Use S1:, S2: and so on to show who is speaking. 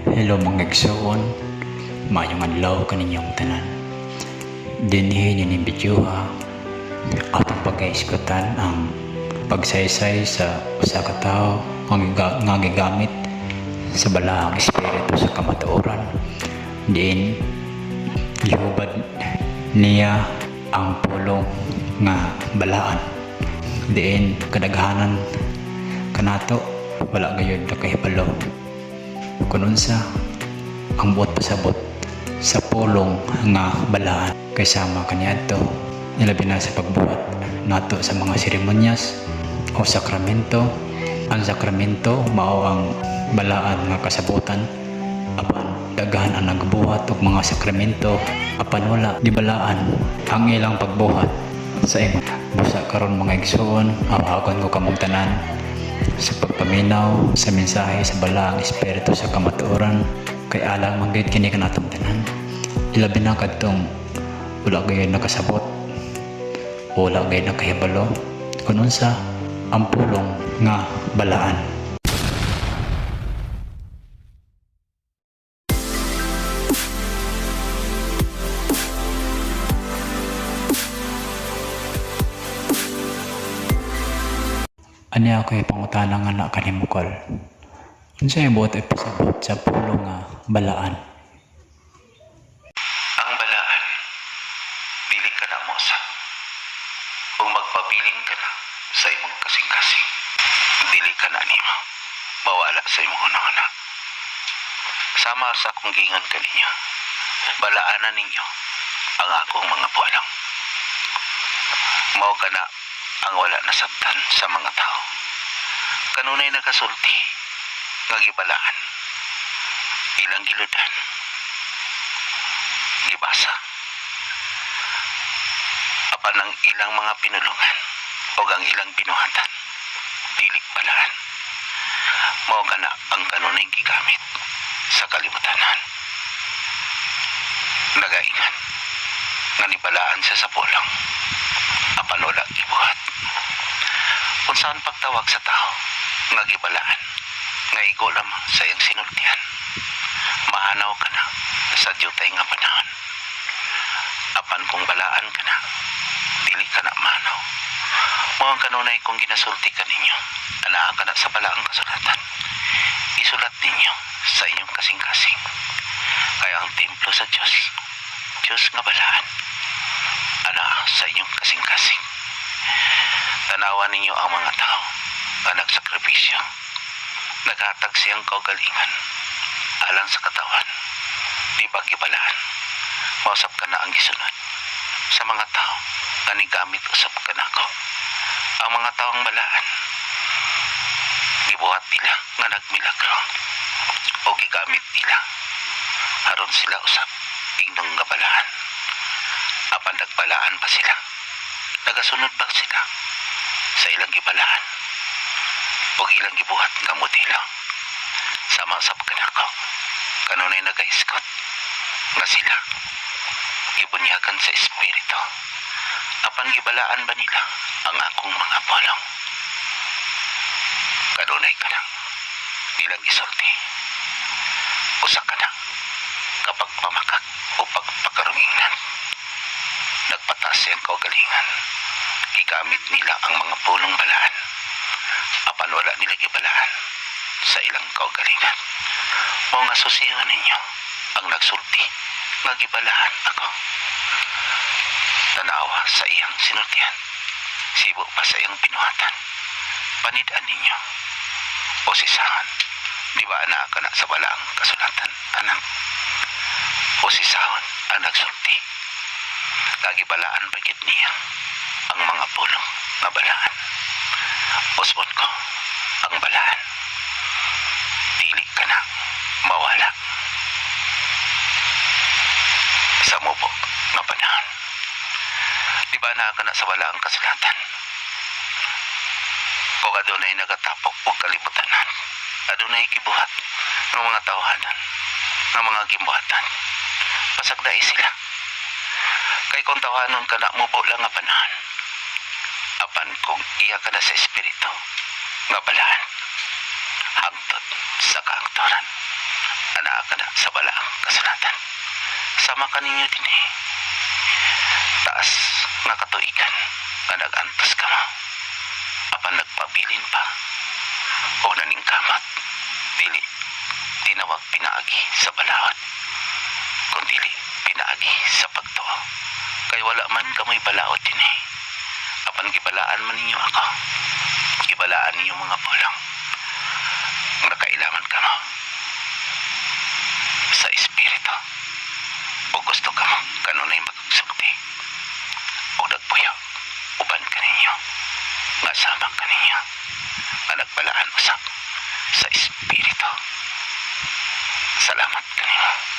S1: Hello mga igsoon, mayong adlaw kaninyong tanan. Dinhi ni bidyuha atong pag-iskutan ang pagsaysay sa usa ka tawo nga gigamit sa balaang espiritu sa kamatuoran. Diin gihubad niya ang pulong nga balaan. Diin kadaghanan kanato wala gayud nakahibalo kung unsa ang buot pasabot sa pulong nga balaan kay sama kaniadto ilabi na sa pagbuhat nato sa mga seremonyas o sakramento. Ang sakramento mao ang balaan nga kasabutan apan daghan ang nagbuhat og mga sakramento apan wala gibalaan ang ilang pagbuhat sa imong busa karon mga igsoon. Awagon ko kamong tanan sa pagpaminaw sa mensahe sa balaang espiritu sa kamatuoran kay alang manggid kini kanatong tanan. Ilabi na kadtong wala gayud nakasabot o wala gayud nakahibalo kung unsa ang pulong nga balaan. Ani ako pangutana nga na kanimukol. Unsay buot ipasabot sa pulong nga balaan?
S2: Ang balaan, dili ka na mosa. Kung magpabilin ka na sa imong kasing-kasing, dili ka na nimo mawala sa imong anak. Sama sa akong gingon kaninyo, balaanan ninyo ang akong mga pualang. Mao ka na ang wala nasabtan sa mga tao. Kanunay nakasulti nga gibalaan, ilang giludan, gibasa, apan ang ilang mga pinulungan o ang ilang binuhatan, dilik balaan. Mao ka na ang kanunay gigamit sa kalimutanan. Nagaingan nga nibalaan siya sa pulong apan wala gibuhat. Kung saan pagtawag sa tao nga gibalaan nga igo lamang sa iyang sinultian, mahanaw ka na sa diyutay nga panahon. Apan kung balaan ka na, dili ka na mahanaw. Mga kanunay kung ginasulti ka ninyo, anaan ka na sa balaang kasulatan, isulat ninyo sa inyong kasing-kasing. Kaya ang templo sa Diyos, Diyos nga balaan, ana sa inyong kasing-kasing. Tanawan ninyo ang mga tao nga nagsakripisyo, naghatag siyang kaugalingan alang sa katawan, di ba gibalaan? Mausap ka na ang gisunod sa mga tao nga nigamit usap ka na ako. Ang mga taong balaan, gibuhat nila nga nagmilagro o gigamit nila aron sila usap ingdong nga balaan. Apan nagbalaan pa sila, nagasunod pa sila sa ilang gibalaan o ilang gibuhat nga modelo. Sama usab ka na ako, kanunay nagaiskot nga sila gibunyagan sa espiritu. Apan gibalaan ba nila ang akong mga pulong? Kanunay ka na nilang isulti, usa ka na kapag pamakak o pagpakarunginan, nagpataas siyang kaugalingan, gigamit nila ang mga pulong balaan apan wala nila gibalaan sa ilang kaugalingan. Mao nga susihan ninyo ang nagsulti nga gibalaan ako. Tanawa sa iyang sinultian, sibo pa sa iyang binuhatan, panidaan ninyo o sisahan. Di ba anak ka na sa balaang kasulatan, anak? O sisahon ang nagsulti, kagibalaan bagit niya ang mga pulong nga balaan. Usbon ko ang balaan, dili ka na mawala sa mubo nga panahon. Di ba na ka na sa balaang kasulatan? O adunay nagatapok o kalibutanan, adunay gibuhat ng mga tawanan, ng mga gimbuhatan, pasagday sila. Kay kung tawanon ka na mubo lang nga panahon, apan kung iya ka na sa espiritu nga balaan, hangtod sa kaangturan, ana ka na sa balaang kasulatan. Sama ka ninyo din eh. Taas nga katuigan nga nagantos ka mo. Apan nagpabilin pa. O naningkamat. Dili, tinawag pinaagi sa balawat. Kung dili, pinaagi sa pagtuo. Kay wala man kamoy balawat din eh. Apan gibalaan man ninyo ako. Gibalaan ninyo mga pulang. Nakailaman ka mo. Sa espiritu. O gusto ka mo, kanunay magsukti. O nagpuyo, uban ka ninyo. Nga sama ka ninyo. Nga nagbalaan usap sa espiritu. Salamat ka ninyo.